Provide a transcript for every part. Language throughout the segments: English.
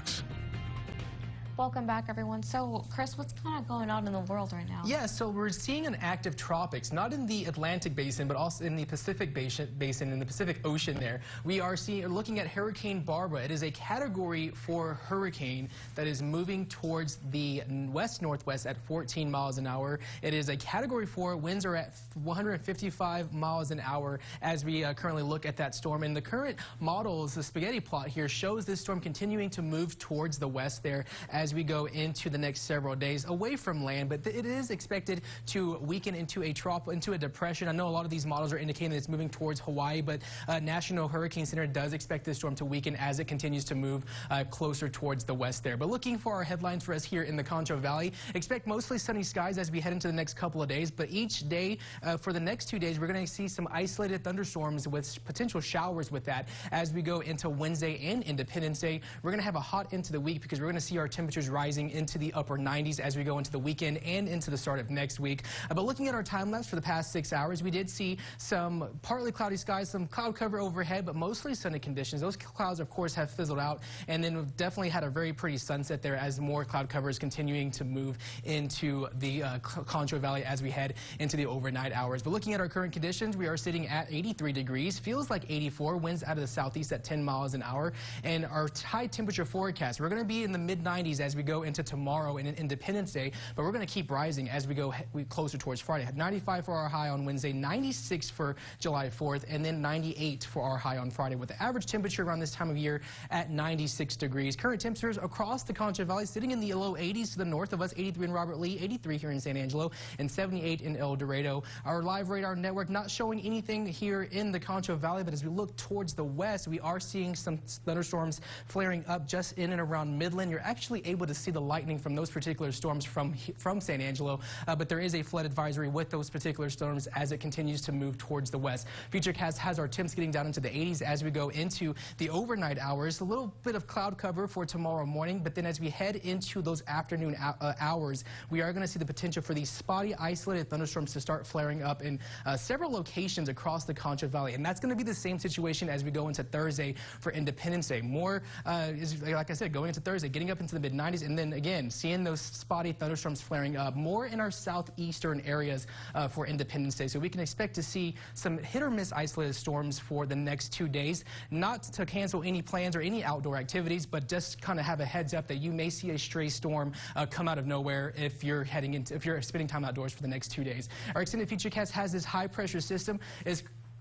Fox. Welcome back, everyone. So, Chris, what's kind of going on in the world right now? Yeah, so we're seeing an active tropics, not in the Atlantic basin, but also in the Pacific basin, in the Pacific Ocean there. We are looking at Hurricane Barbara. It is a Category 4 hurricane that is moving towards the west-northwest at 14 miles an hour. It is a Category 4. Winds are at 155 miles an hour as we currently look at that storm. And the current models, the spaghetti plot here, shows this storm continuing to move towards the west there as we go into the next several days away from land, but it is expected to weaken into a depression. I know a lot of these models are indicating that it's moving towards Hawaii, but National Hurricane Center does expect this storm to weaken as it continues to move closer towards the west there. But looking for our headlines for us here in the Concho Valley, expect mostly sunny skies as we head into the next couple of days, but each day for the next 2 days, we're going to see some isolated thunderstorms with potential showers with that as we go into Wednesday and Independence Day. We're going to have a hot end to the week because we're going to see our temperatures rising into the upper 90s as we go into the weekend and into the start of next week. But looking at our time lapse for the past 6 hours, we did see some partly cloudy skies, some cloud cover overhead, but mostly sunny conditions. Those clouds, of course, have fizzled out, and then we've definitely had a very pretty sunset there as more cloud cover is continuing to move into the Concho Valley as we head into the overnight hours. But looking at our current conditions, we are sitting at 83 degrees, feels like 84, winds out of the southeast at 10 miles an hour, and our high temperature forecast, we're going to be in the mid-90s as we go into tomorrow and Independence Day, but we're going to keep rising as we go closer towards Friday. 95 for our high on Wednesday, 96 for July 4th, and then 98 for our high on Friday, with the average temperature around this time of year at 96 degrees. Current temperatures across the Concho Valley sitting in the low 80s to the north of us, 83 in Robert Lee, 83 here in San Angelo, and 78 in El Dorado. Our live radar network not showing anything here in the Concho Valley, but as we look towards the west, we are seeing some thunderstorms flaring up just in and around Midland. You're actually able to see the lightning from those particular storms from San Angelo, but there is a flood advisory with those particular storms as it continues to move towards the west. Futurecast has our temps getting down into the 80s as we go into the overnight hours. A little bit of cloud cover for tomorrow morning, but then as we head into those afternoon hours, we are going to see the potential for these spotty, isolated thunderstorms to start flaring up in several locations across the Concho Valley, and that's going to be the same situation as we go into Thursday for Independence Day. More, like I said, going into Thursday, getting up into the mid-90s, and then again, seeing those spotty thunderstorms flaring up more in our southeastern areas for Independence Day. So we can expect to see some hit or miss isolated storms for the next 2 days. Not to cancel any plans or any outdoor activities, but just kind of have a heads up that you may see a stray storm come out of nowhere if you're spending time outdoors for the next 2 days. Our extended futurecast has this high pressure system.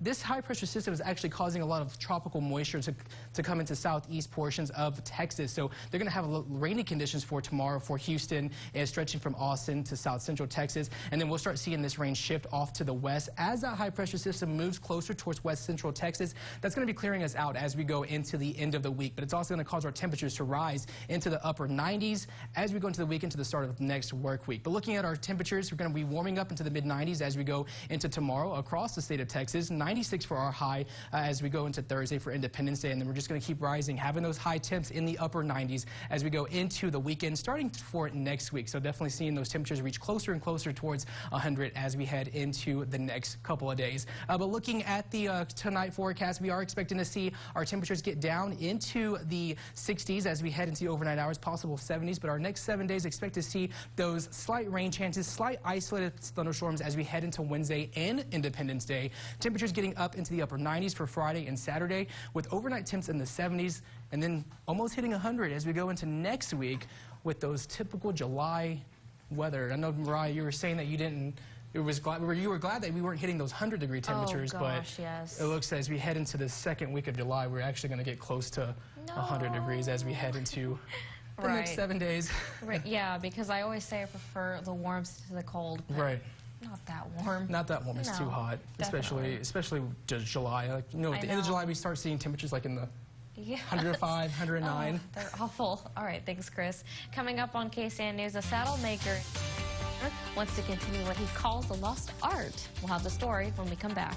This high-pressure system is actually causing a lot of tropical moisture to come into southeast portions of Texas. So they're going to have rainy conditions for tomorrow for Houston and stretching from Austin to south central Texas. And then we'll start seeing this rain shift off to the west. As that high-pressure system moves closer towards west central Texas, that's going to be clearing us out as we go into the end of the week. But it's also going to cause our temperatures to rise into the upper 90s as we go into the weekend to the start of the next work week. But looking at our temperatures, we're going to be warming up into the mid-90s as we go into tomorrow across the state of Texas. 96 for our high as we go into Thursday for Independence Day, and then we're just going to keep rising, having those high temps in the upper 90s as we go into the weekend starting for next week. So definitely seeing those temperatures reach closer and closer towards 100 as we head into the next couple of days. But looking at the tonight forecast, we are expecting to see our temperatures get down into the 60s as we head into the overnight hours, possible 70s. But our next 7 days expect to see those slight rain chances, slight isolated thunderstorms as we head into Wednesday and Independence Day. Temperatures getting up into the upper 90s for Friday and Saturday, with overnight temps in the 70s, and then almost hitting 100 as we go into next week with those typical July weather. I know, Mariah, you were saying that you were glad that we weren't hitting those 100-degree temperatures, but yes. It looks as we head into the second week of July, we're actually going to get close to 100 degrees as we head into the next 7 days. Right, yeah, because I always say I prefer the warmth to the cold. Right. Not that warm. Not that warm. It's too hot, especially just July. Like, you know, at the end of July, we start seeing temperatures like in the 105, 109. Oh, they're awful. All right, thanks, Chris. Coming up on KSAN News, a saddle maker wants to continue what he calls the lost art. We'll have the story when we come back.